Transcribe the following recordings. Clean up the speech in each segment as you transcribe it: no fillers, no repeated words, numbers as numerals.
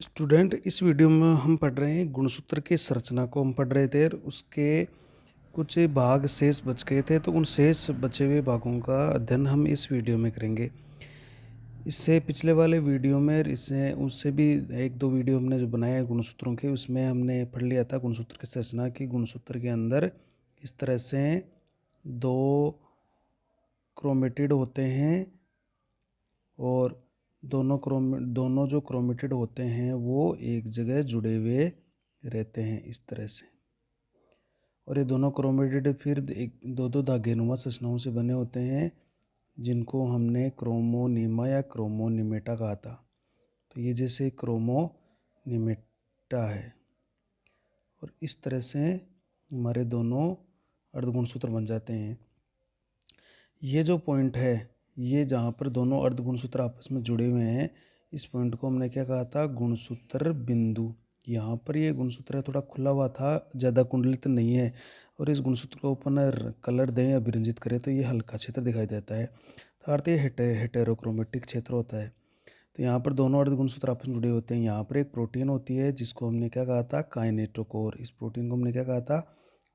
Student, इस video में हम पढ़ रहे हैं गुणसूत्र की संरचना को हम पढ़ रहे थे और उसके कुछ भाग शेष बच गए थे, तो उन शेष बचे हुए भागों का अध्ययन हम इस वीडियो में करेंगे। इससे पिछले वाले वीडियो में इससे उससे भी एक दो वीडियो हमने जो बनाए हैं गुणसूत्रों के, उसमें हमने पढ़ लिया था गुणसूत्र की संरचना की। गुणसूत्र के अंदर इस तरह से दो क्रोमेटिड होते हैं और दोनों जो क्रोमेटिड होते हैं वो एक जगह जुड़े हुए रहते हैं इस तरह से। और ये दोनों क्रोमेटिड फिर एक दो दो धागेनुमा संरचनाओं से बने होते हैं, जिनको हमने क्रोमोनीमा या क्रोमोनिमेटा कहा था। तो ये जैसे क्रोमोनिमेटा है और इस तरह से हमारे दोनों अर्धगुणसूत्र बन जाते हैं। ये जो पॉइंट है, ये जहाँ पर दोनों अर्धगुणसूत्र आपस में जुड़े हुए हैं, इस पॉइंट को हमने क्या कहा था? गुणसूत्र बिंदु। यहाँ पर ये गुणसूत्र थोड़ा खुला हुआ था, ज़्यादा कुंडलित नहीं है, और इस गुणसूत्र को अपन कलर दें या विरंजित करें तो ये हल्का क्षेत्र दिखाई देता है, तो अर्थ ये हेटेरोक्रोमेटिक क्षेत्र होता है। तो यहाँ पर दोनों अर्धगुणसूत्र आपस में जुड़े होते हैं। यहाँ पर एक प्रोटीन होती है जिसको हमने क्या कहा था? काइनेटोकोर। इस प्रोटीन को हमने क्या कहा था?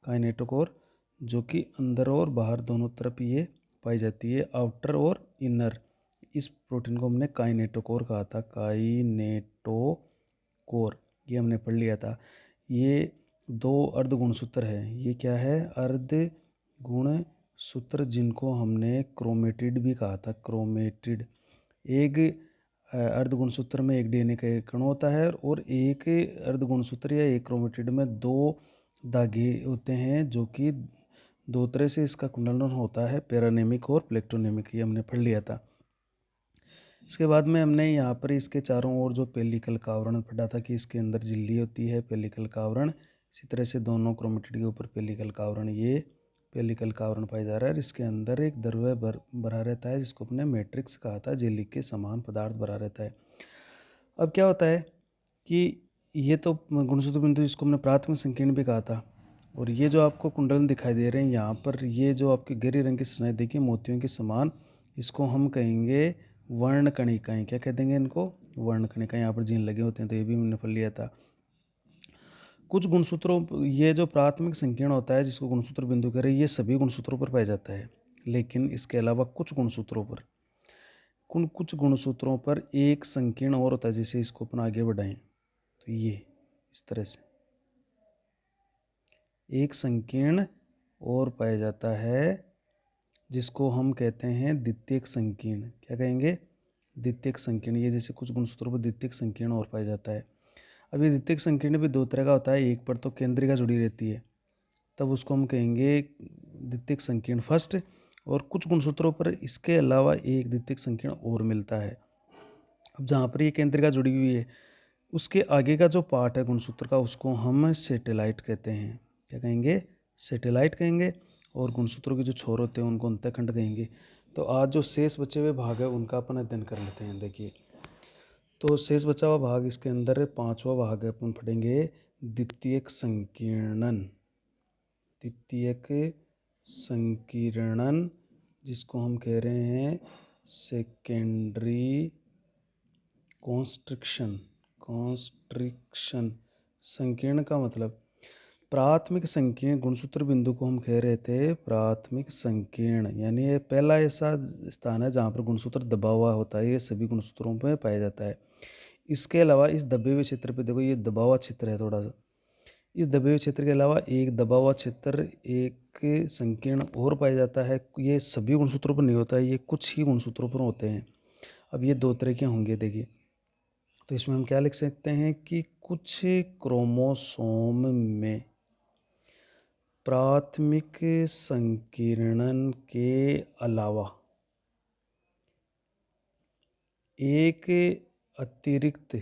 काइनेटोकोर, जो कि अंदर और बाहर दोनों तरफ ये पाई जाती है, आउटर और इनर। इस प्रोटीन को हमने काइनेटोकोर कहा था, काइनेटोकोर, ये हमने पढ़ लिया था। ये दो अर्धगुणसूत्र है। ये क्या है? अर्धगुणसूत्र, जिनको हमने क्रोमेटिड भी कहा था, क्रोमेटिड। एक अर्धगुणसूत्र में एक डीएनए का एक कण होता है और एक अर्धगुणसूत्र या एक क्रोमेटिड में दो धागे होते हैं, जो कि दो तरह से इसका कुंडलन होता है, पैरानेमिक और प्लेक्टोनेमिक। ये हमने पढ़ लिया था। इसके बाद में हमने यहाँ पर इसके चारों ओर जो पेलिकल का आवरण पढ़ा था कि इसके अंदर झिल्ली होती है, पेलिकल का आवरण। इसी तरह से दोनों क्रोमेटिड के ऊपर पेलिकल का आवरण, ये पेलिकल का आवरण पाया जा रहा है और इसके अंदर एक द्रव्य भरा रहता है, जिसको अपने मैट्रिक्स कहा था, झिल्ली के समान पदार्थ भरा रहता है। अब क्या होता है कि ये तो गुणसूत्र बिंदु, जिसको हमने प्राथमिक संकीर्ण भी कहा था, और ये जो आपको कुंडलन दिखाई दे रहे हैं यहाँ पर, ये जो आपके गहरी रंग की संरचनाएं देखिए मोतियों के समान, इसको हम कहेंगे वर्णकणिकाएं। क्या कह देंगे इनको? वर्णकणिकाएं। यहाँ पर जीन लगे होते हैं, तो ये भी हमने पढ़ लिया था। कुछ गुणसूत्रों, ये जो प्राथमिक संकीर्ण होता है जिसको गुणसूत्र बिंदु कह रहे हैं, ये सभी गुणसूत्रों पर पाया जाता है, लेकिन इसके अलावा कुछ गुणसूत्रों पर एक संकीर्ण और होता है। जैसे इसको अपन आगे बढ़ाएं तो ये इस तरह से एक संकीर्ण और पाया जाता है, जिसको हम कहते हैं द्वितीयक संकीर्ण। क्या कहेंगे? द्वितीयक संकीर्ण। ये जैसे कुछ गुणसूत्रों पर द्वितीयक संकीर्ण और पाया जाता है। अब ये द्वितीयक संकीर्ण भी दो तरह का होता है। एक पर तो केंद्रिका जुड़ी रहती है, तब उसको हम कहेंगे द्वितीयक संकीर्ण फर्स्ट, और कुछ गुणसूत्रों पर इसके अलावा एक द्वितीयक संकीर्ण और मिलता है। अब जहाँ पर ये केंद्रिका जुड़ी हुई है, उसके आगे का जो पार्ट है गुणसूत्र का, उसको हम सैटेलाइट कहते हैं। क्या कहेंगे? सैटेलाइट कहेंगे। और गुणसूत्रों के जो छोर होते हैं उनको अंतःखंड कहेंगे। तो आज जो शेष बचे हुए भाग है उनका अपन अध्ययन कर लेते हैं। देखिए, तो शेष बचा हुआ भाग, इसके अंदर पांचवा भाग है, अपन पढ़ेंगे द्वितीयक संकीर्णन। द्वितीयक संकीर्णन, जिसको हम कह रहे हैं सेकेंडरी कॉन्स्ट्रिक्शन। संकीर्ण का मतलब प्राथमिक संकीर्ण। गुणसूत्र बिंदु को हम कह रहे थे प्राथमिक संकीर्ण, यानी ये पहला ऐसा स्थान है जहाँ पर गुणसूत्र दबा हुआ होता है। ये सभी गुणसूत्रों में पाया जाता है। इसके अलावा इस दबे हुए क्षेत्र पे देखो, ये दबा हुआ क्षेत्र है थोड़ा सा। इस दबे हुए क्षेत्र के अलावा एक दबा हुआ क्षेत्र, एक संकीर्ण और पाया जाता है। ये सभी गुणसूत्रों पर नहीं होता है, ये कुछ ही गुणसूत्रों पर होते हैं। अब ये दो तरह के होंगे, देखिए। तो इसमें हम क्या लिख सकते हैं कि कुछ क्रोमोसोम में प्राथमिक संकीर्णन के अलावा एक अतिरिक्त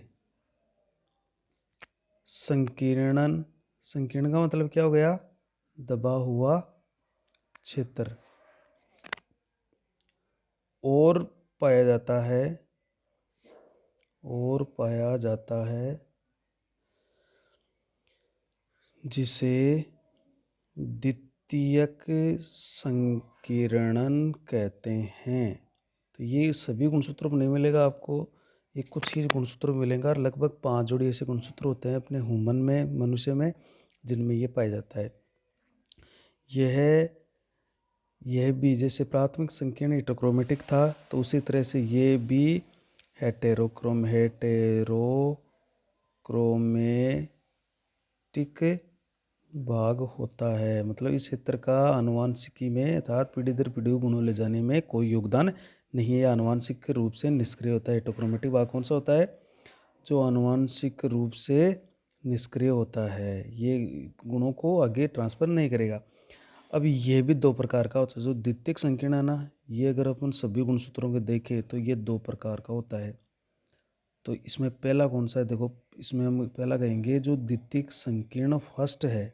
संकीर्णन, संकीर्ण का मतलब क्या हो गया? दबा हुआ क्षेत्र, और पाया जाता है, जिसे द्वितीयक संकीर्णन कहते हैं। तो ये सभी गुणसूत्रों पर नहीं मिलेगा आपको, एक कुछ ही गुणसूत्र मिलेंगे और लगभग 5 जोड़ी ऐसे गुणसूत्र होते हैं अपने ह्यूमन में, मनुष्य में, जिनमें ये पाया जाता है। यह भी जैसे प्राथमिक संकीर्ण हेटेरोक्रोमेटिक था, तो उसी तरह से ये भी हेटेरोक्रोमेटिक भाग होता है। मतलब इस क्षेत्र का आनुवंशिकी में अर्थात पीढ़ी दर पीढ़ी गुणों ले जाने में कोई योगदान नहीं है, आनुवंशिक रूप से निष्क्रिय होता है। हेटेरोक्रोमेटिक भाग कौन सा होता है? जो आनुवंशिक रूप से निष्क्रिय होता है, ये गुणों को आगे ट्रांसफर नहीं करेगा। अब ये भी दो प्रकार का होता है। जो द्वितीयक संकीर्ण है ना, ये अगर अपन सभी गुणसूत्रों को देखें तो ये दो प्रकार का होता है। तो इसमें पहला कौन सा है? देखो, इसमें हम पहला कहेंगे जो द्वितीयक संकीर्ण फर्स्ट है।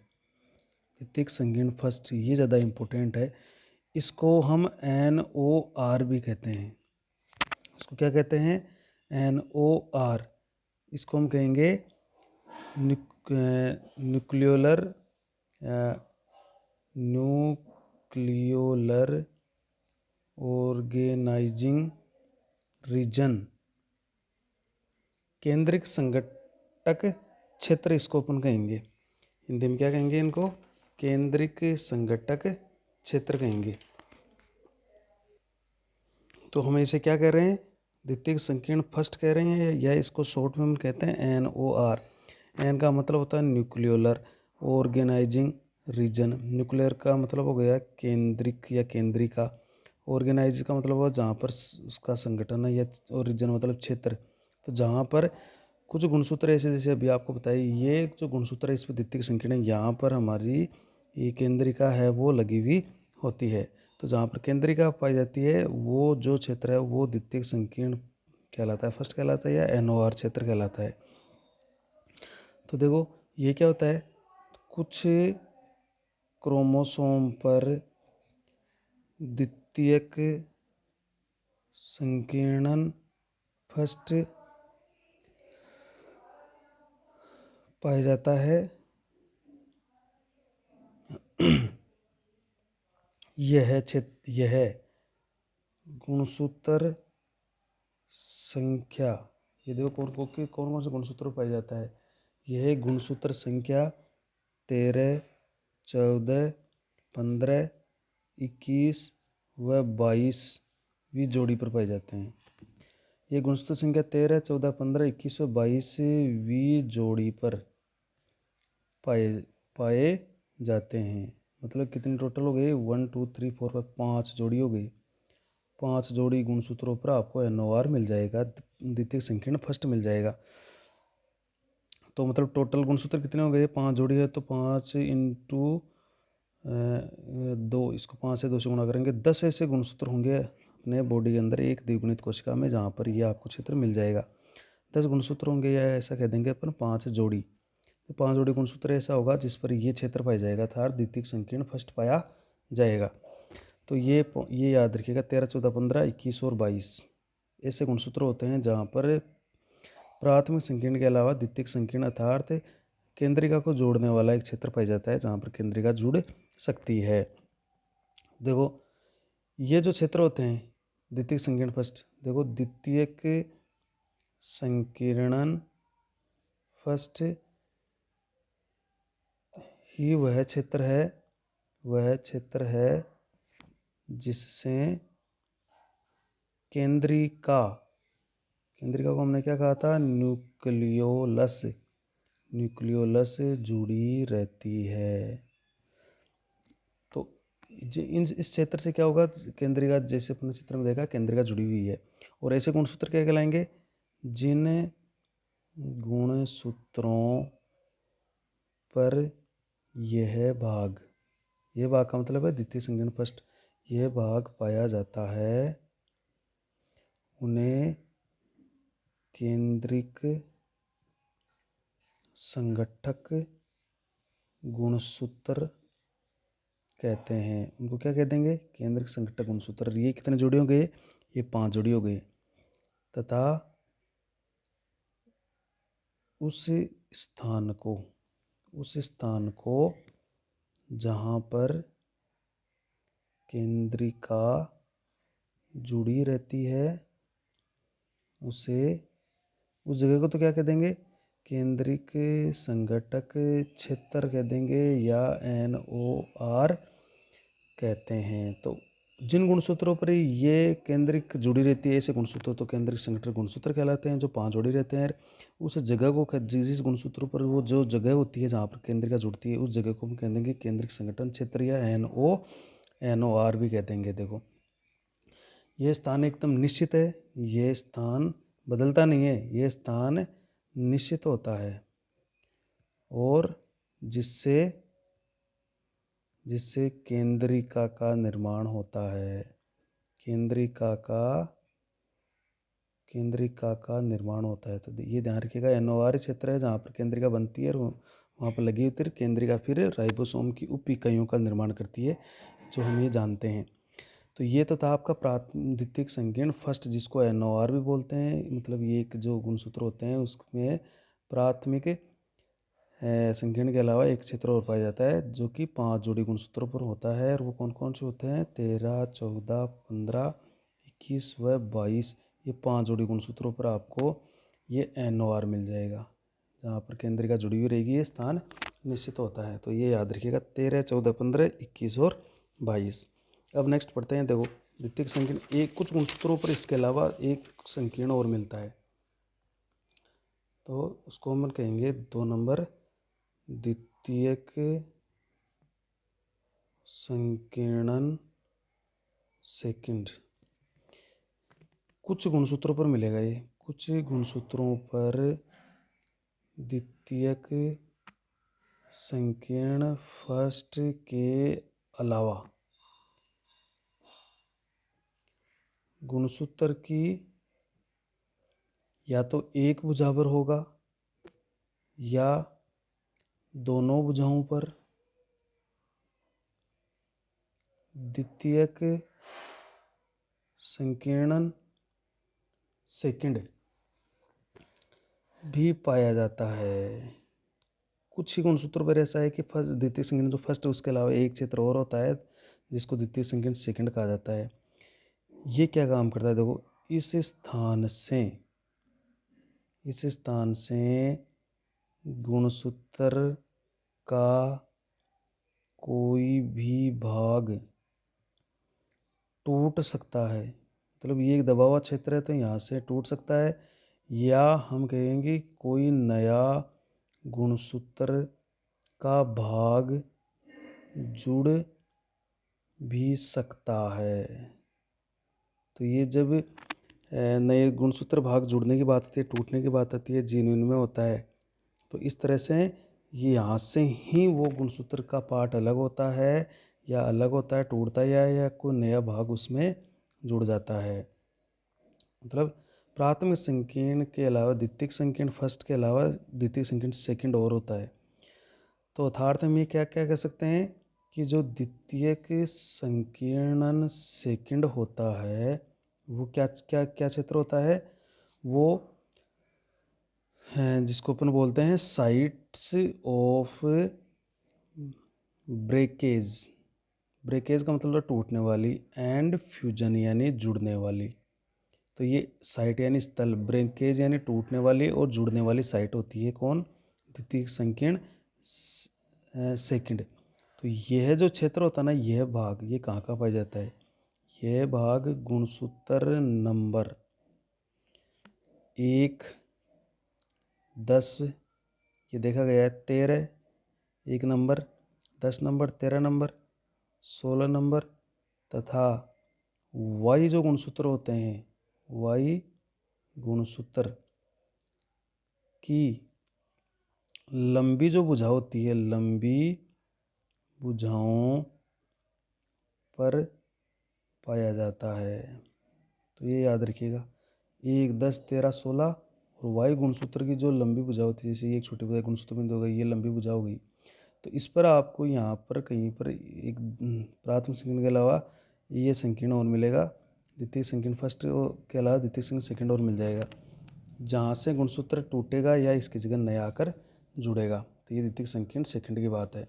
द्वितीयक संकीर्ण फर्स्ट ये ज़्यादा इम्पोर्टेंट है। इसको हम NOR भी कहते हैं। इसको क्या कहते हैं? NOR। इसको हम कहेंगे न्यूक्लियोलर ऑर्गेनाइजिंग रीजन, केंद्रिक संगठक क्षेत्र इसको अपन कहेंगे। हिंदी में क्या कहेंगे इनको? केंद्रिक संगठक क्षेत्र कहेंगे। तो हम इसे क्या कह रहे हैं? द्वितीयक संकीर्ण फर्स्ट कह रहे हैं, या इसको शॉर्ट में हम कहते हैं NOR। एन का मतलब होता है न्यूक्लियोलर ऑर्गेनाइजिंग रीजन। न्यूक्लियर का मतलब हो गया केंद्रिक या केंद्रिका। ऑर्गेनाइज का मतलब हुआ जहाँ पर उसका संगठन है, या और रीजन मतलब क्षेत्र। तो जहाँ पर कुछ गुणसूत्र ऐसे, जैसे अभी आपको बताइए, ये जो गुणसूत्र है इस पर द्वितीयक संकीर्ण है, यहाँ पर हमारी ये केंद्रिका है वो लगी हुई होती है। तो जहाँ पर केंद्रिका पाई जाती है वो जो क्षेत्र है वो द्वितीयक संकीर्ण कहलाता है, फर्स्ट कहलाता है, या NOR क्षेत्र कहलाता है। तो देखो ये क्या होता है, कुछ क्रोमोसोम पर द्वितीयक संकीर्णन फर्स्ट पाया जाता है। यह गुणसूत्र संख्या, ये देखो कौन कौन से गुणसूत्र पाया जाता है। यह गुणसूत्र संख्या 13, 14, 15, 21 व 22वीं जोड़ी पर पाए जाते हैं। ये गुणसूत्र संख्या 13, 14, 15, 21 व 22वीं जोड़ी पर पाए जाते हैं। मतलब कितनी टोटल हो गई? 1 2 3 4 5, 5 जोड़ी हो गई। 5 जोड़ी गुणसूत्रों पर आपको NOR मिल जाएगा, द्वितीयक संकीर्ण फर्स्ट मिल जाएगा। तो मतलब टोटल गुणसूत्र कितने हो गए? 5 जोड़ी है, तो 5 इंटू 2, इसको 5 से 2 से गुणा करेंगे, 10 ऐसे गुणसूत्र होंगे अपने बॉडी के अंदर एक द्विगुणित कोशिका में, जहाँ पर ये आपको क्षेत्र मिल जाएगा। 10 गुणसूत्र होंगे, या ऐसा कह देंगे अपन 5 जोड़ी। तो 5 जोड़ी गुणसूत्र ऐसा होगा जिस पर ये क्षेत्र पाया जाएगा, था द्वितीयक संकीर्ण फर्स्ट पाया जाएगा। तो ये याद रखिएगा, 13, 14, 15, 21 और 22 ऐसे गुणसूत्र होते हैं जहाँ पर प्राथमिक संकीर्ण के अलावा द्वितीयक संकीर्ण अर्थात केंद्रिका को जोड़ने वाला एक क्षेत्र पाया जाता है, जहाँ पर केंद्रिका जुड़ सकती है। देखो ये जो क्षेत्र होते हैं द्वितीयक संकीर्ण फर्स्ट, देखो द्वितीयक संकीर्णन फर्स्ट ही वह क्षेत्र है जिससे केंद्रिका को हमने क्या कहा था? न्यूक्लियोलस जुड़ी रहती है। तो इस क्षेत्र से क्या होगा? केंद्रिका, जैसे अपने चित्र में देखा, केंद्रिका जुड़ी हुई है। और ऐसे गुणसूत्र क्या कहलाएंगे? जिन गुणसूत्रों पर यह भाग का मतलब है द्वितीय संकीर्ण फर्स्ट, यह भाग पाया जाता है, उन्हें केंद्रिक संगठक गुणसूत्र कहते हैं। उनको क्या कह देंगे? केंद्रिक संगठक गुणसूत्र। ये कितने जोड़ी हो गए? ये 5 जोड़ी हो गए। तथा उस स्थान को जहाँ पर केंद्रिका जुड़ी रहती है उसे उस जगह को तो क्या कह देंगे, केंद्रिक संघटक क्षेत्र कह देंगे या NOR कहते हैं। तो जिन गुणसूत्रों पर ये केंद्रिक जुड़ी रहती है ऐसे गुणसूत्र तो केंद्रिक संघटक गुणसूत्र कहलाते हैं। जो 5 जोड़ी रहते हैं उस जगह को जिस गुणसूत्रों पर वो जो जगह होती है जहाँ पर केंद्रिका जुड़ती है उस जगह को हम कह देंगे केंद्रिक संगठन क्षेत्र या NOR भी कह देंगे। देखो ये स्थान एकदम निश्चित है, ये स्थान बदलता नहीं है, ये स्थान निश्चित होता है और जिससे केंद्रिका का निर्माण होता है। केंद्रिका का निर्माण होता है। तो ये ध्यान रखिएगा NOR क्षेत्र है जहाँ पर केंद्रिका बनती है और वहाँ पर लगी होती है केंद्रिका फिर राइबोसोम की उप इकाइयों का निर्माण करती है, जो हम ये जानते हैं। तो ये तो था आपका द्वितीयक संकीर्ण फर्स्ट, जिसको NOR भी बोलते हैं। मतलब ये एक जो गुणसूत्र होते हैं उसमें प्राथमिक संकीर्ण के अलावा एक क्षेत्र और पाया जाता है जो कि 5 जोड़ी गुणसूत्रों पर होता है। और वो कौन कौन से होते हैं, 13, 14, 15, 21 व 22। ये 5 जोड़ी गुणसूत्रों पर आपको ये NOR मिल जाएगा। जहाँ पर केंद्रिका जुड़ी हुई रहेगी ये स्थान निश्चित होता है। तो ये याद रखिएगा 13, 14, 15, 21 और 22। अब नेक्स्ट पढ़ते हैं। देखो द्वितीयक संकीर्ण एक कुछ गुणसूत्रों पर इसके अलावा एक संकीर्ण और मिलता है, तो उसको हम कहेंगे 2 नंबर द्वितीयक संकीर्णन सेकंड। कुछ गुणसूत्रों पर मिलेगा ये, कुछ गुणसूत्रों पर द्वितीयक संकीर्ण फर्स्ट के अलावा गुणसूत्र की या तो एक भुजा पर होगा या दोनों भुजाओं पर द्वितीयक संकीर्णन सेकंड भी पाया जाता है। कुछ ही गुणसूत्रों पर ऐसा है कि फर्स्ट द्वितीय संकीर्ण जो फर्स्ट है उसके अलावा एक क्षेत्र और होता है जिसको द्वितीय संकीर्ण सेकंड कहा जाता है। ये क्या काम करता है, देखो इस स्थान से गुणसूत्र का कोई भी भाग टूट सकता है। मतलब ये एक दबा हुआ क्षेत्र है तो यहाँ से टूट सकता है, या हम कहेंगे कोई नया गुणसूत्र का भाग जुड़ भी सकता है। तो ये जब नए गुणसूत्र भाग जुड़ने की बात आती है, टूटने की बात आती है, जीनून में होता है, तो इस तरह से ये यहाँ से ही वो गुणसूत्र का पार्ट अलग होता है या अलग होता है, टूटता है या कोई नया भाग उसमें जुड़ जाता है। मतलब प्राथमिक संकीर्ण के अलावा द्वितीयक संकीर्ण फर्स्ट के अलावा द्वितीयक संकीर्ण सेकंड और होता है। तो यथार्थ में क्या क्या कह सकते हैं कि जो द्वितीयक संकीर्णन सेकंड होता है वो क्या क्या क्या क्षेत्र होता है, वो है जिसको अपन बोलते हैं साइट्स ऑफ ब्रेकेज। ब्रेकेज का मतलब टूटने वाली, एंड फ्यूजन यानी जुड़ने वाली। तो ये साइट यानी स्थल, ब्रेकेज यानी टूटने वाली और जुड़ने वाली साइट होती है कौन, द्वितीयक संकीर्ण सेकंड। तो यह जो क्षेत्र होता है ना, यह भाग ये कहाँ कहाँ पाया जाता है, यह भाग गुणसूत्र नंबर 1, 10 ये देखा गया है, 13 1 नंबर, 10 नंबर, 13 नंबर, 16 नंबर तथा वाई जो गुणसूत्र होते हैं, वाई गुणसूत्र की लंबी जो भुजा होती है, लंबी भुजाओं पर पाया जाता है। तो ये याद रखिएगा 1, 10, 13, 16 और वायु गुणसूत्र की जो लंबी भुजा होती है, जैसे ये एक छोटी भुजा गुणसूत्र बिंदु हो गई, ये लंबी भुजा हो गई, तो इस पर आपको यहाँ पर कहीं पर एक प्राथमिक संकीर्ण के अलावा ये संकीर्ण और मिलेगा, द्वितीय संकीर्ण फर्स्ट के अलावा द्वितीय संकीर्ण सेकंड और मिल जाएगा, जहाँ से गुणसूत्र टूटेगा या इसकी जगह नया आकर जुड़ेगा। तो ये द्वितीय संकीर्ण सेकंड की बात है।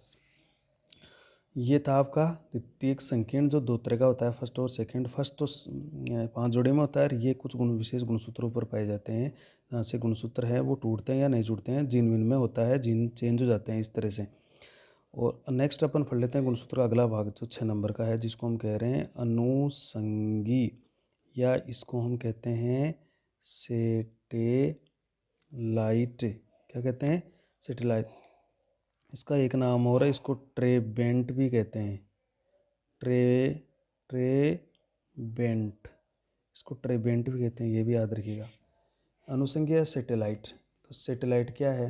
ये था आपका द्वितीयक संकीर्ण जो 2 तरह का होता है, फर्स्ट और सेकंड। फर्स्ट तो 5 जोड़े में होता है और ये कुछ विशेष गुणसूत्रों पर पाए जाते हैं, यहाँ से गुणसूत्र है वो टूटते हैं या नहीं टूटते हैं, जीन विन में होता है, जीन चेंज हो जाते हैं इस तरह से। और नेक्स्ट अपन पढ़ लेते हैं गुणसूत्र का अगला भाग जो 6 नंबर का है, जिसको हम कह रहे हैं अनुषंगी, या इसको हम कहते हैं सेटेलाइट। क्या कहते हैं? सेटेलाइट। इसका एक नाम और है, इसको ट्रेबेंट भी कहते हैं। ट्रेबेंट, इसको ट्रेबेंट भी कहते हैं, ये भी याद रखिएगा। अनुषंगी या सेटेलाइट। तो सेटेलाइट क्या है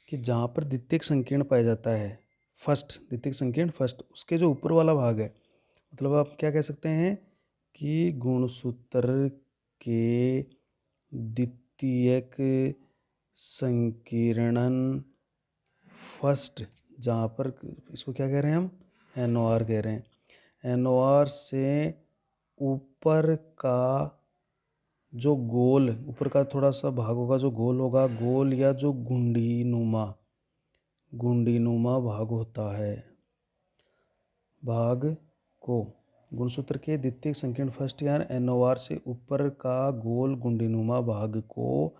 कि जहाँ पर द्वितीयक संकीर्ण पाया जाता है, फर्स्ट द्वितीयक संकीर्ण फर्स्ट, उसके जो ऊपर वाला भाग है, मतलब आप क्या कह सकते हैं कि गुणसूत्र के द्वितीयक संकीर्णन फर्स्ट, जहाँ पर इसको क्या कह रहे हैं हम, NOR कह रहे हैं। NOR से ऊपर का जो गोल, ऊपर का थोड़ा सा भाग होगा जो गोल होगा, गोल या जो गुंडीनुमा भाग होता है, भाग को गुणसूत्र के द्वितीयक संकीर्ण फर्स्ट या NOR से ऊपर का गोल गुंडीनुमा भाग को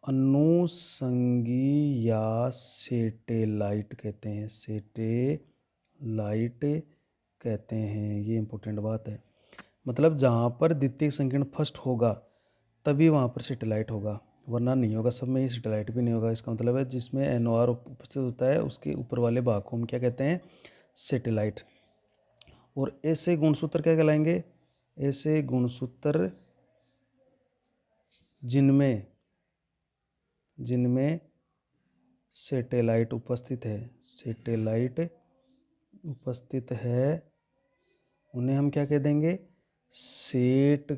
अनुषंगी या सेटेलाइट कहते हैं। सेटेलाइट कहते हैं, ये इंपॉर्टेंट बात है। मतलब जहाँ पर द्वितीयक संकीर्ण फर्स्ट होगा तभी वहाँ पर सेटेलाइट होगा, वरना नहीं होगा। सब में ही सेटेलाइट भी नहीं होगा। इसका मतलब है जिसमें NOR उपस्थित होता है उसके ऊपर वाले भाग को हम क्या कहते हैं, सेटेलाइट। और ऐसे गुणसूत्र क्या कहलाएंगे, ऐसे गुणसूत्र जिनमें सेटेलाइट उपस्थित है, सेटेलाइट उपस्थित है, उन्हें हम क्या कह देंगे, सेट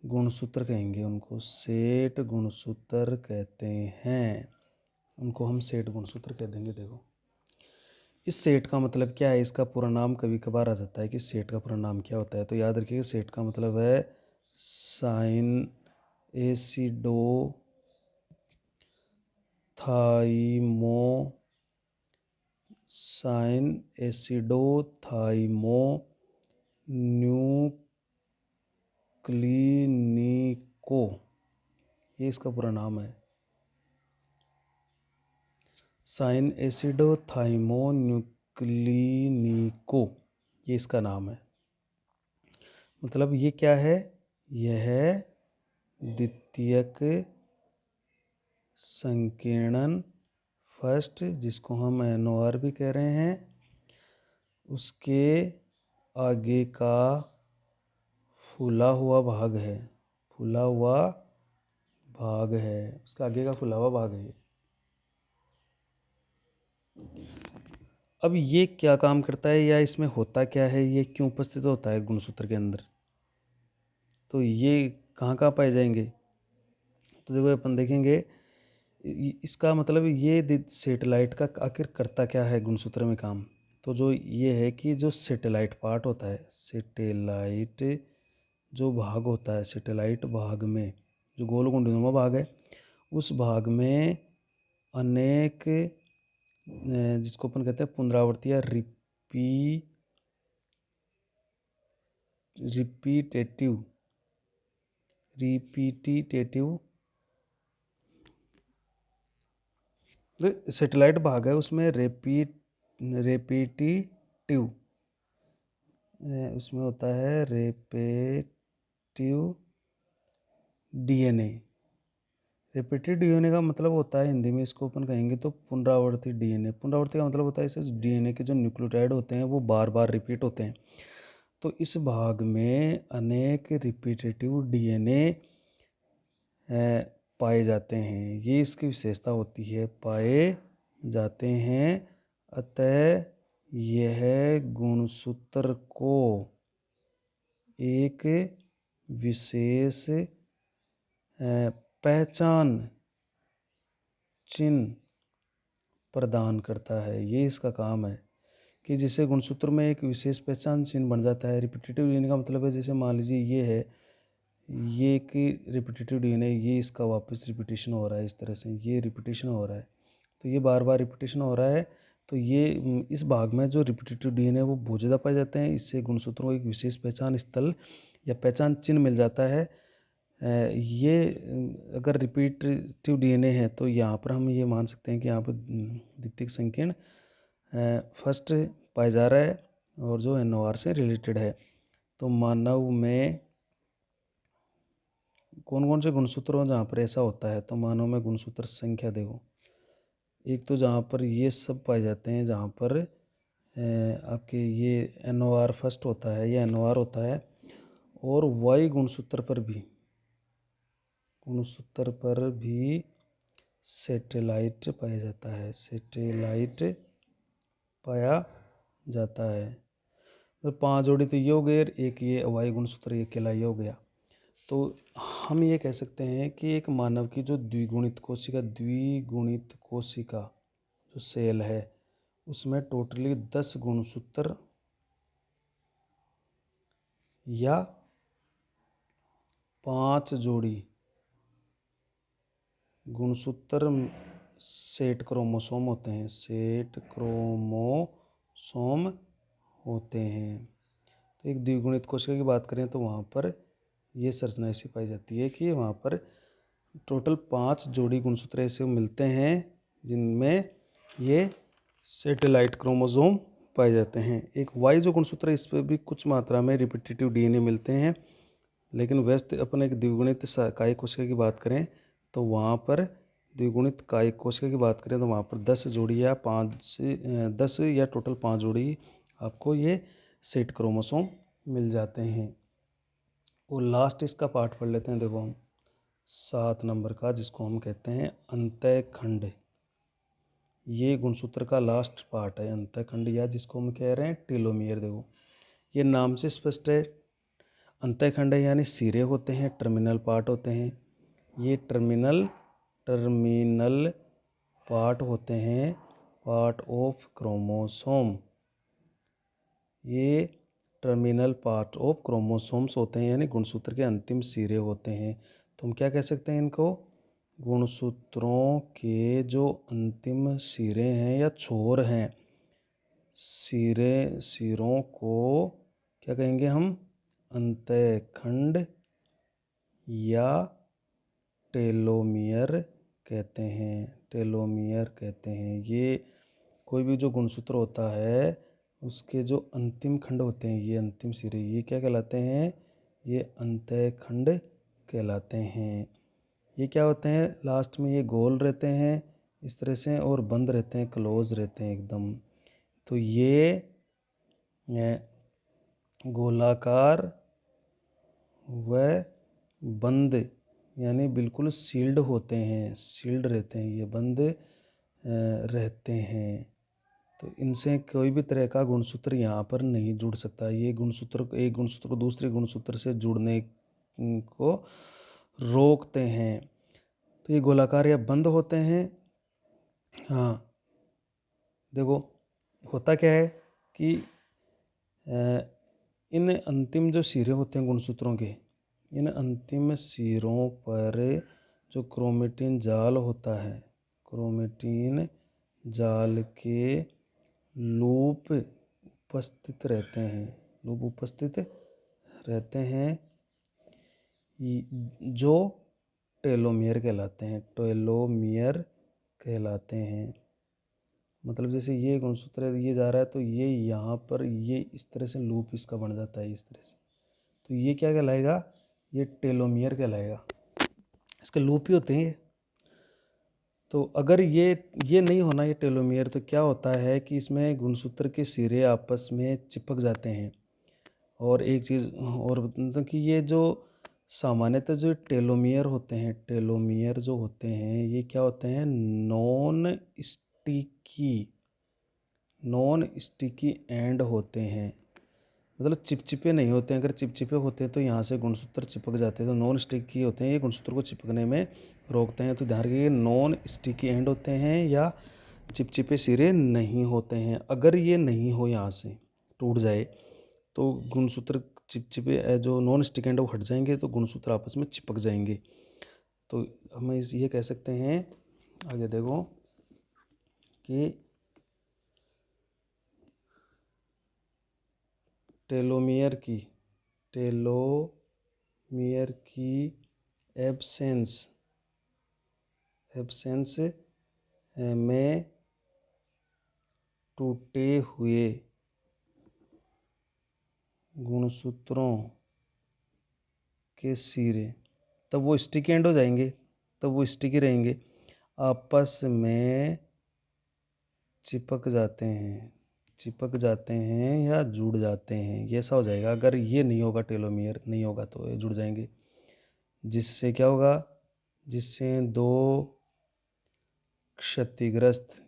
गुणसूत्र कहेंगे। उनको सेट गुणसूत्र कहते हैं, उनको हम सेट गुणसूत्र कह देंगे। देखो इस सेट का मतलब क्या है, इसका पूरा नाम कभी कभार आ जाता है कि सेट का पूरा नाम क्या होता है। तो याद रखिए सेट का मतलब है साइन एसिडो थाइमो, साइन एसिडोथाइमो न्यूक्लिनिको, ये इसका पूरा नाम है। साइन एसिडोथाइमो न्यूक्लिनिको, ये इसका नाम है। मतलब ये क्या है, यह द्वितीयक संकीर्णन फर्स्ट, जिसको हम NOR भी कह रहे हैं, उसके आगे का फूला हुआ भाग है, फूला हुआ भाग है, उसका आगे का फूला हुआ भाग है। अब ये क्या काम करता है या इसमें होता क्या है, ये क्यों उपस्थित होता है गुणसूत्र के अंदर, तो ये कहाँ कहाँ पाए जाएंगे। तो देखो अपन देखेंगे इसका मतलब ये सेटेलाइट का आखिर करता क्या है गुणसूत्र में काम। तो जो ये है कि जो सेटेलाइट पार्ट होता है, सेटेलाइट जो भाग होता है, सेटेलाइट भाग में जो गोल गुंडनुमा भाग है, उस भाग में अनेक जिसको अपन कहते हैं पुनरावृत्ति या रिपीटेटिव सेटेलाइट भाग है, उसमें रेपिटिटिव उसमें होता है रेपेटिव DNA। रेपिटेड DNA का मतलब होता है हिंदी में इसको अपन कहेंगे तो पुनरावर्ती DNA। पुनरावर्ती का मतलब होता है इसे DNA के जो न्यूक्लियोटाइड होते हैं वो बार बार रिपीट होते हैं। तो इस भाग में अनेक रिपीटेटिव DNA पाए जाते हैं, ये इसकी विशेषता होती है, पाए जाते हैं। अतः यह गुणसूत्र को एक विशेष पहचान चिन्ह प्रदान करता है। ये इसका काम है कि जिससे गुणसूत्र में एक विशेष पहचान चिन्ह बन जाता है। रिपीटेटिव DNA का मतलब है जैसे मान लीजिए ये है, ये कि रिपीटेटिव DNA, ये इसका वापस रिपीटेशन हो रहा है, इस तरह से ये रिपीटेशन हो रहा है, तो ये बार बार रिपीटेशन हो रहा है। तो ये इस भाग में जो रिपीटेटिव DNA वो बहुत ज़्यादा पाए जाते हैं। इससे गुणसूत्रों को एक विशेष पहचान स्थल या पहचान चिन्ह मिल जाता है ये अगर रिपीटिव डीएनए है तो यहाँ पर हम ये मान सकते हैं कि यहाँ पर द्वितीयक संकीर्ण फर्स्ट पाया जा रहा है और जो एनओआर से रिलेटेड है। तो मानव में कौन कौन से गुणसूत्र हो जहाँ पर ऐसा होता है, तो मानव में गुणसूत्र संख्या देखो, एक तो जहाँ पर ये सब पाए जाते हैं, जहाँ पर आपके ये एनओआर फर्स्ट होता है, ये एनओआर होता है, और वाई गुणसूत्र पर भी सैटेलाइट पाया जाता है, सैटेलाइट पाया जाता है। तो 5 जोड़ी तो ये हो गए, एक ये वाई गुणसूत्र ये अकेला ये हो गया। तो हम ये कह सकते हैं कि एक मानव की जो द्विगुणित कोशिका जो सेल है उसमें टोटली 10 गुणसूत्र या 5 जोड़ी गुणसूत्र सेट क्रोमोसोम होते हैं, सेट क्रोमोसोम होते हैं। तो एक द्विगुणित कोशिका की बात करें तो वहाँ पर ये संरचना ऐसी पाई जाती है कि वहाँ पर टोटल 5 जोड़ी गुणसूत्र ऐसे मिलते हैं जिनमें ये सैटेलाइट क्रोमोसोम पाए जाते हैं। एक वाई जो गुणसूत्र है इस पर भी कुछ मात्रा में रिपीटेटिव डीएनए मिलते हैं, लेकिन वैसे अपन एक द्विगुणित कायिक कोशिका की बात करें तो वहाँ पर द्विगुणित कायिक कोशिका की बात करें तो वहाँ पर 10 जोड़ी या 10 या टोटल 5 जोड़ी आपको ये सेट क्रोमोसोम मिल जाते हैं। और लास्ट इसका पार्ट पढ़ लेते हैं, देखो हम 7 नंबर का, जिसको हम कहते हैं अंतःखंड। ये गुणसूत्र का लास्ट पार्ट है अंतःखंड, या जिसको हम कह रहे हैं टेलोमियर। देखो ये नाम से स्पष्ट है, अंतःखंड है यानी सिरे होते हैं, टर्मिनल पार्ट होते हैं। ये टर्मिनल पार्ट होते हैं, पार्ट ऑफ क्रोमोसोम। ये टर्मिनल पार्ट ऑफ क्रोमोसोम्स होते हैं यानी गुणसूत्र के अंतिम सिरे होते हैं। तो हम क्या कह सकते हैं इनको, गुणसूत्रों के जो अंतिम सिरे हैं या छोर हैं, सिरों को क्या कहेंगे हम, अंतःखंड या टेलोमियर कहते हैं, टेलोमियर कहते हैं। ये कोई भी जो गुणसूत्र होता है उसके जो अंतिम खंड होते हैं, ये अंतिम सिरे, ये क्या कहलाते हैं, ये अंतःखंड कहलाते हैं। ये क्या होते हैं, लास्ट में ये गोल रहते हैं इस तरह से और बंद रहते हैं, क्लोज रहते हैं एकदम। तो ये गोलाकार व बंद यानी बिल्कुल सील्ड होते हैं, सील्ड रहते हैं, ये बंद रहते हैं। तो इनसे कोई भी तरह का गुणसूत्र यहाँ पर नहीं जुड़ सकता। ये गुणसूत्र एक गुणसूत्र को दूसरे गुणसूत्र से जुड़ने को रोकते हैं। तो ये गोलाकार या बंद होते हैं। हाँ देखो होता क्या है कि इन अंतिम जो सिरे होते हैं गुणसूत्रों के, इन अंतिम सिरों पर जो क्रोमेटिन जाल होता है, क्रोमेटिन जाल के लूप उपस्थित रहते हैं, लूप उपस्थित रहते हैं जो टेलोमियर कहलाते हैं, टेलोमियर कहलाते हैं। मतलब जैसे ये गुणसूत्र ये जा रहा है तो ये यहाँ पर ये इस तरह से लूप इसका बन जाता है इस तरह से, तो ये क्या कहलाएगा, ये टेलोमियर कहलाएगा। इसके लूप ही होते हैं ये। तो अगर ये नहीं होना ये टेलोमियर, तो क्या होता है कि इसमें गुणसूत्र के सिरे आपस में चिपक जाते हैं। और एक चीज़ और मतलब कि ये जो सामान्यतः जो टेलोमियर होते हैं, टेलोमियर जो होते हैं ये क्या होते हैं, नॉन स्टिकी एंड होते हैं। मतलब चिपचिपे नहीं होते हैं, अगर चिपचिपे होते हैं तो यहाँ से गुणसूत्र चिपक जाते हैं। तो नॉन स्टिकी होते हैं, ये गुणसूत्र को चिपकने में रोकते हैं। तो ध्यान रखिए नॉन स्टिकी एंड होते हैं या चिपचिपे सिरे नहीं होते हैं। अगर ये नहीं हो, यहाँ से टूट जाए तो गुणसूत्र चिपचिपे जो नॉन स्टिक एंड वो हट जाएंगे तो गुणसूत्र आपस में चिपक जाएंगे। तो हम ये कह सकते हैं, आगे देखो कि टेलोमियर की एब्सेंस एब्सेंस में टूटे हुए गुणसूत्रों के सिरे, तब वो स्टिकी एंड हो जाएंगे, तब वो स्टिकी रहेंगे, आपस में चिपक जाते हैं या जुड़ जाते हैं, ये ऐसा हो जाएगा। अगर ये नहीं होगा, टेलोमियर नहीं होगा तो ये जुड़ जाएंगे, जिससे क्या होगा, जिससे दो क्षतिग्रस्त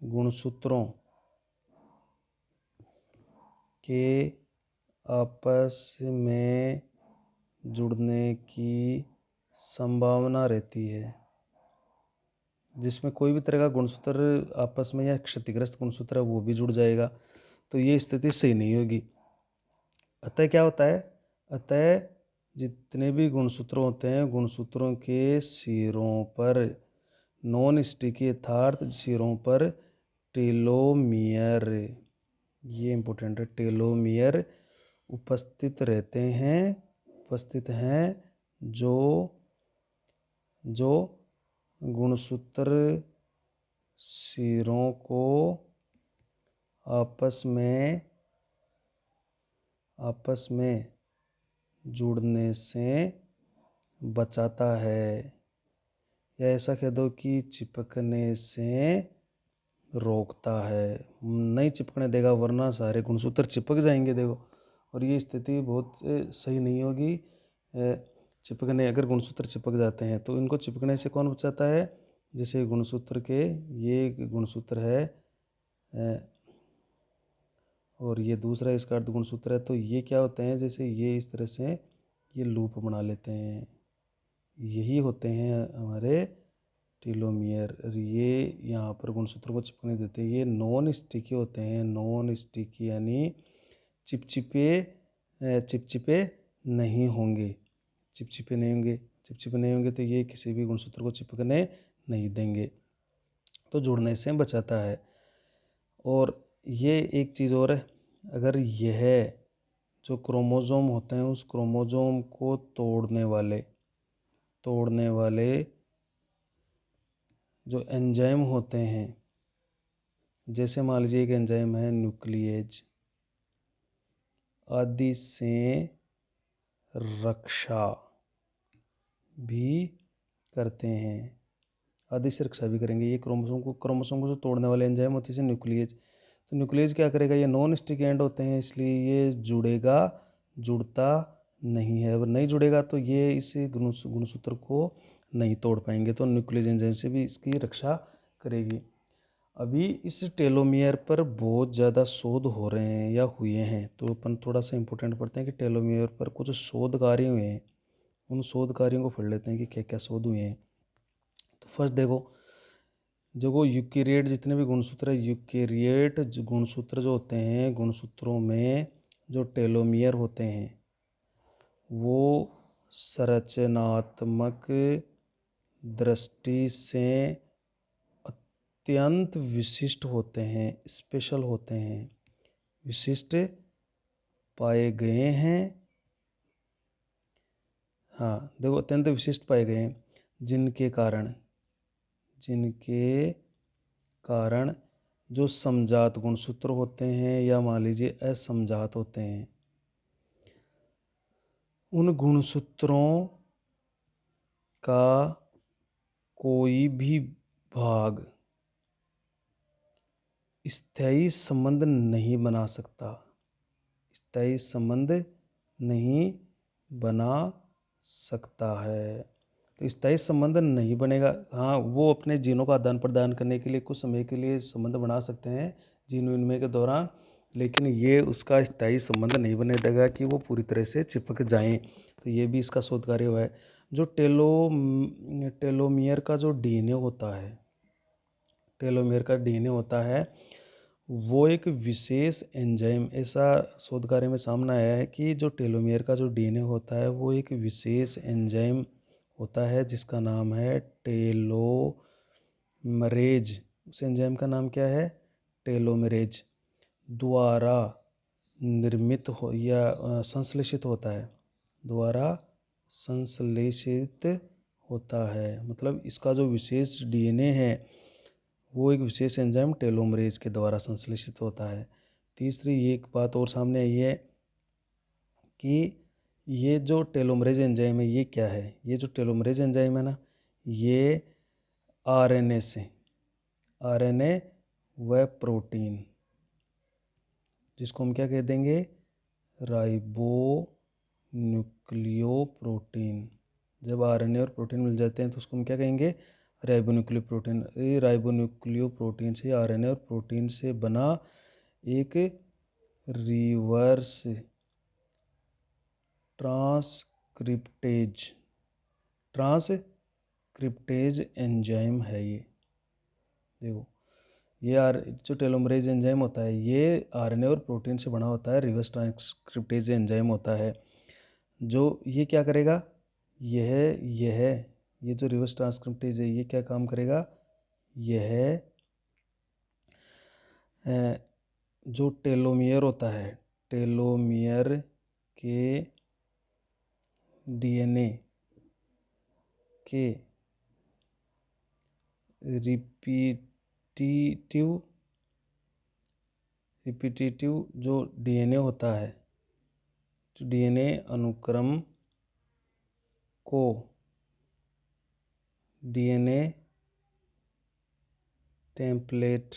गुणसूत्रों के आपस में जुड़ने की संभावना रहती है। जिसमें कोई भी तरह का गुणसूत्र आपस में या क्षतिग्रस्त गुणसूत्र है वो भी जुड़ जाएगा, तो ये स्थिति सही नहीं होगी। अतः क्या होता है, अतः जितने भी गुणसूत्र होते हैं, गुणसूत्रों के सिरों पर नॉन स्टिकी अर्थात सिरों पर टेलोमियर, ये इम्पोर्टेंट है, टेलोमियर उपस्थित हैं, जो गुणसूत्र सिरों को आपस में जुड़ने से बचाता है, या ऐसा कह दो कि चिपकने से रोकता है। नहीं चिपकने देगा, वरना सारे गुणसूत्र चिपक जाएंगे देखो, और ये स्थिति बहुत सही नहीं होगी। चिपकने, अगर गुणसूत्र चिपक जाते हैं तो इनको चिपकने से कौन बचाता है, जैसे गुणसूत्र के, ये गुणसूत्र है और ये दूसरा इसका अर्ध गुणसूत्र है, तो ये क्या होते हैं, जैसे ये इस तरह से ये लूप बना लेते हैं, यही होते हैं हमारे टेलोमियर। और ये यहाँ पर गुणसूत्र को चिपकने देते हैं, ये नॉन स्टिकी होते हैं, नॉन स्टिकी यानी चिपचिपे नहीं होंगे, चिपचिपे नहीं होंगे, तो ये किसी भी गुणसूत्र को चिपकने नहीं देंगे, तो जुड़ने से बचाता है। और ये एक चीज़ और है, अगर यह जो क्रोमोसोम होते हैं, उस क्रोमोसोम को तोड़ने वाले जो एंजाइम होते हैं, जैसे मान लीजिए एक एंजाइम है न्यूक्लिएज, आदि से रक्षा भी करते हैं, आदि से रक्षा भी करेंगे। ये क्रोमोसोम को जो तोड़ने वाले एंजाइम होते हैं न्यूक्लिएज, तो न्यूक्लिएज क्या करेगा, ये नॉन स्टिकी एंड होते हैं, इसलिए ये जुड़ता नहीं है। अगर नहीं जुड़ेगा तो ये इस गुणसूत्र को नहीं तोड़ पाएंगे, तो न्यूक्लिएज एंजाइम से भी इसकी रक्षा करेगी। अभी इस टेलोमियर पर बहुत ज़्यादा शोध हो रहे हैं या हुए हैं, तो अपन थोड़ा सा इम्पोर्टेंट पढ़ते हैं कि टेलोमियर पर कुछ शोध कार्य हुए हैं, उन शोध कार्यों को पढ़ लेते हैं कि क्या क्या शोध हुए हैं। तो फर्स्ट देखो, जो वो यूकेरियोट जितने भी गुणसूत्र है, यूकेरियोट गुणसूत्र जो होते हैं, गुणसूत्रों में जो टेलोमियर होते हैं वो संरचनात्मक दृष्टि से अत्यंत विशिष्ट होते हैं, स्पेशल होते हैं, विशिष्ट पाए गए हैं। हाँ देखो, अत्यंत विशिष्ट पाए गए हैं, जिनके कारण जो समजात गुणसूत्र होते हैं या मान लीजिए असमजात होते हैं, उन गुणसूत्रों का कोई भी भाग स्थायी संबंध नहीं बना सकता, स्थायी संबंध नहीं बना सकता है। तो स्थायी संबंध नहीं बनेगा, हाँ वो अपने जीनों का आदान प्रदान करने के लिए कुछ समय के लिए संबंध बना सकते हैं जीन विनिमय के दौरान, लेकिन ये उसका स्थायी संबंध नहीं बने देगा कि वो पूरी तरह से चिपक जाएं। तो ये भी इसका शोध कार्य हुआ है। जो टेलोमियर का जो डीएनए होता है, वो एक विशेष एंजाइम, ऐसा शोध कार्य में सामने आया है कि जो टेलोमियर का जो डीएनए होता है वो एक विशेष एंजाइम होता है जिसका नाम है टेलोमरेज। उस एंजाइम का नाम क्या है, टेलोमरेज, द्वारा निर्मित हो या संश्लेषित होता है, द्वारा संश्लेषित होता है। मतलब इसका जो विशेष डीएनए है वो एक विशेष एंजाइम टेलोमरेज के द्वारा संश्लेषित होता है। तीसरी एक बात और सामने आई है कि ये जो टेलोमरेज एंजाइम है ये क्या है। ये जो टेलोमरेज एंजाइम है ना, ये आरएनए से, आरएनए व प्रोटीन, जिसको हम क्या कह देंगे, राइबो न्यूक्लियोप्रोटीन। जब आरएनए और प्रोटीन मिल जाते हैं तो उसको हम क्या कहेंगे, राइबोन्यूक्लियोप्रोटीन। ये राइबोन्यूक्लियोप्रोटीन से, आरएनए और प्रोटीन से बना एक रिवर्स ट्रांसक्रिप्टेज एंजाइम है ये। देखो, ये जो टेलोमरेज एंजाइम होता है ये आरएनए और प्रोटीन से बना होता है, रिवर्स ट्रांसक्रिप्टेज एंजाइम होता है। जो ये क्या करेगा, ये जो रिवर्स ट्रांसक्रिप्टेज है ये क्या काम करेगा, यह जो टेलोमियर होता है, टेलोमियर के डीएनए के रिपीटिटिव जो डीएनए होता है, जो डीएनए अनुक्रम को डीएनए टेम्पलेट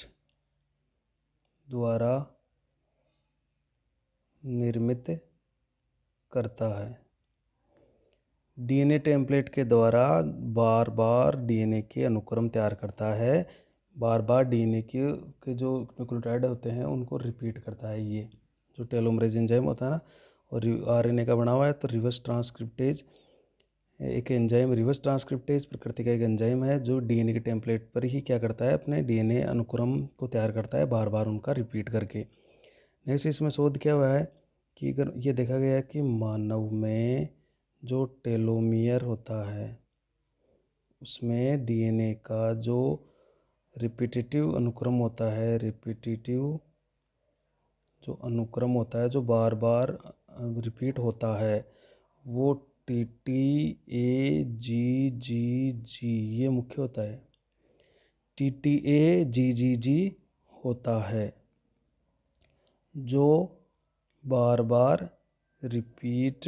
द्वारा निर्मित करता है। डीएनए टेम्पलेट के द्वारा बार बार डीएनए के अनुक्रम तैयार करता है, बार बार डीएनए के जो न्यूक्लियोटाइड होते हैं उनको रिपीट करता है। ये जो टेलोमरेज एंजाइम होता है ना, और आरएनए का बना हुआ है, तो रिवर्स ट्रांसक्रिप्टेज एक एंजाइम, रिवर्स ट्रांसक्रिप्टेज प्रकृति का एक एंजाइम है जो डीएनए के टेम्पलेट पर ही क्या करता है, अपने डीएनए अनुक्रम को तैयार करता है, बार बार उनका रिपीट करके। नेक्स्ट इसमें शोध क्या हुआ है कि अगर ये देखा गया है कि मानव में जो टेलोमियर होता है उसमें डीएनए का जो रिपीटिटिव अनुक्रम होता है, रिपीटिटिव जो अनुक्रम होता है जो बार बार रिपीट होता है, वो TTAGGG ये मुख्य होता है, TTAGGG होता है, जो बार बार रिपीट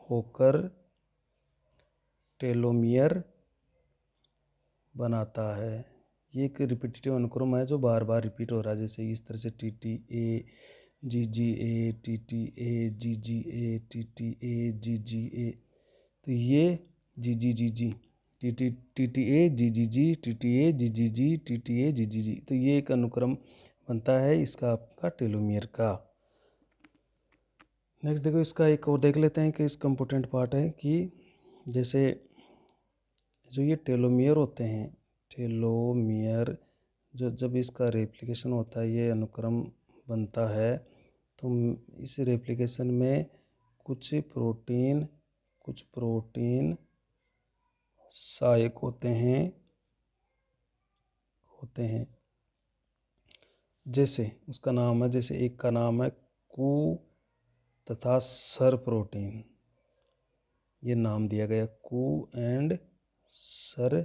होकर टेलोमियर बनाता है। ये एक रिपीटिटिव अनुक्रम है जो बार बार रिपीट हो रहा है, जैसे इस तरह से TTAGGA, TTAGGA, TTAGGA। तो ये GGGG, TTAGGG, TTAGGG, TTAGGG, तो ये एक अनुक्रम बनता है इसका आपका टेलोमियर का। नेक्स्ट देखो, इसका एक और देख लेते हैं कि इसका इम्पोर्टेंट पार्ट है कि जैसे जो ये टेलोमियर होते हैं, टेलोमियर जो जब इसका रेप्लिकेशन होता है, ये अनुक्रम बनता है, तो इस रेप्लिकेशन में कुछ प्रोटीन सहायक होते हैं जैसे उसका नाम है, जैसे एक का नाम है कू तथा सर प्रोटीन, ये नाम दिया गया कू एंड सर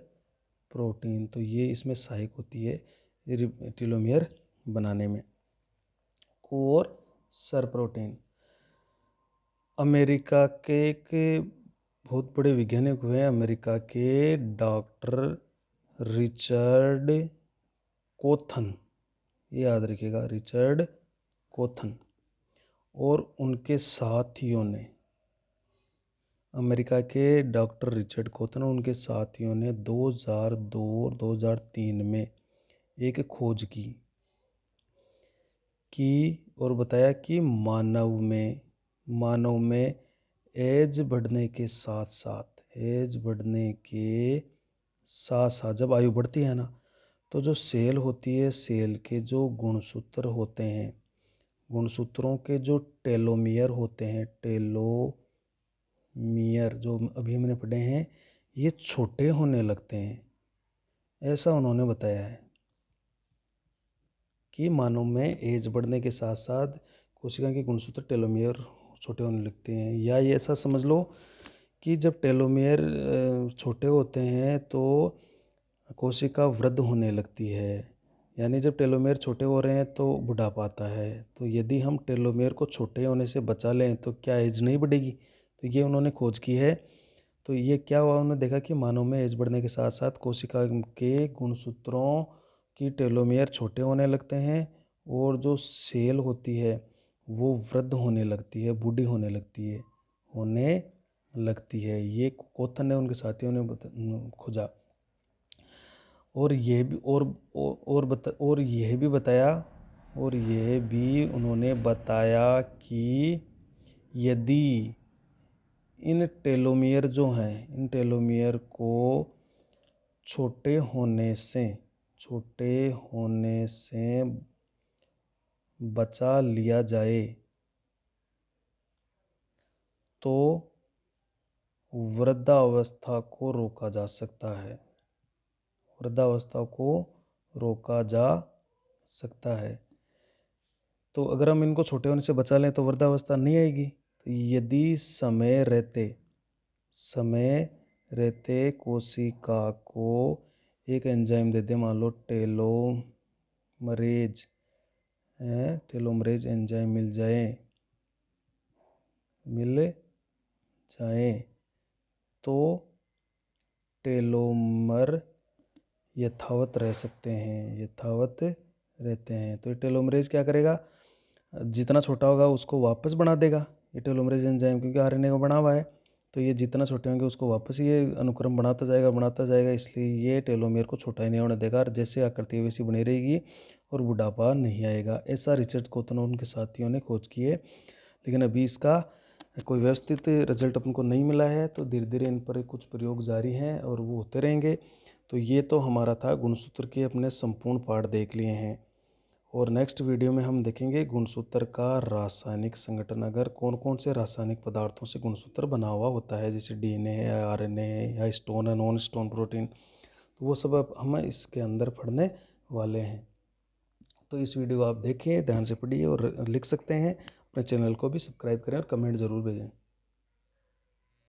प्रोटीन। तो ये इसमें सहायक होती है टेलोमियर बनाने में, कू और सर प्रोटीन। अमेरिका के एक बहुत बड़े वैज्ञानिक हुए हैं, अमेरिका के डॉक्टर रिचर्ड कोथन, ये याद रखिएगा, रिचर्ड कोथन और उनके साथियों ने, अमेरिका के डॉक्टर रिचर्ड कोथन और उनके साथियों ने 2002-2003 में एक खोज की और बताया कि मानव में एज बढ़ने के साथ साथ जब आयु बढ़ती है ना, तो जो सेल होती है, सेल के जो गुणसूत्र होते हैं, गुणसूत्रों के जो टेलोमियर होते हैं, टेलोमियर जो अभी हमने पढ़े हैं, ये छोटे होने लगते हैं, ऐसा उन्होंने बताया है कि मानव में एज बढ़ने के साथ साथ कोशिका के गुणसूत्र टेलोमियर छोटे होने लगते हैं। या ये ऐसा समझ लो कि जब टेलोमेयर छोटे होते हैं तो कोशिका वृद्ध होने लगती है, यानी जब टेलोमेयर छोटे हो रहे हैं तो बुढ़ापा आता है। तो यदि हम टेलोमेयर को छोटे होने से बचा लें तो क्या एज नहीं बढ़ेगी? तो ये उन्होंने खोज की है। तो ये क्या हुआ, उन्होंने देखा कि मानव में एज बढ़ने के साथ साथ कोशिका के गुणसूत्रों की टेलोमेयर छोटे होने लगते हैं और जो सेल होती है वो वृद्ध होने लगती है, बूढ़ी होने लगती है। ये कोथन ने उनके साथियों ने खोजा। और यह भी और यह भी बताया उन्होंने बताया कि यदि इन टेलोमियर को छोटे होने से बचा लिया जाए तो वृद्धावस्था को रोका जा सकता है। तो अगर हम इनको छोटे होने से बचा लें तो वृद्धावस्था नहीं आएगी। तो यदि समय रहते कोशिका को एक एंजाइम दे दें, मान लो टेलोमरेज एंजाइम मिल जाए तो टेलोमर यथावत रहते हैं। तो टेलोमरेज क्या करेगा, जितना छोटा होगा उसको वापस बना देगा ये टेलोमरेज एंजाइम, क्योंकि आरएनए को बना हुआ है। तो ये जितना छोटे होंगे उसको वापस ये अनुक्रम बनाता जाएगा, इसलिए ये टेलोमेयर को छोटा ही नहीं होने देगा और जैसे आकृति वैसी बनी रहेगी और बुढ़ापा नहीं आएगा। ऐसा रिचर्ड कोथन और उनके साथियों ने खोज की है, लेकिन अभी इसका कोई व्यवस्थित रिजल्ट अपन को नहीं मिला है। तो धीरे धीरे इन पर कुछ प्रयोग जारी हैं और वो होते रहेंगे। तो ये तो हमारा था गुणसूत्र के अपने संपूर्ण पार्ट देख लिए हैं, और नेक्स्ट वीडियो में हम देखेंगे गुणसूत्र का रासायनिक संगठन। अगर कौन कौन से रासायनिक पदार्थों से गुणसूत्र बना हुआ होता है, जैसे डीएनए है, आरएनए है, या स्टोन है, नॉन स्टोन प्रोटीन, तो वो सब अब हम इसके अंदर पढ़ने वाले हैं। तो इस वीडियो को आप देखिए, ध्यान से पढ़िए और लिख सकते हैं। अपने चैनल को भी सब्सक्राइब करें और कमेंट ज़रूर भेजें।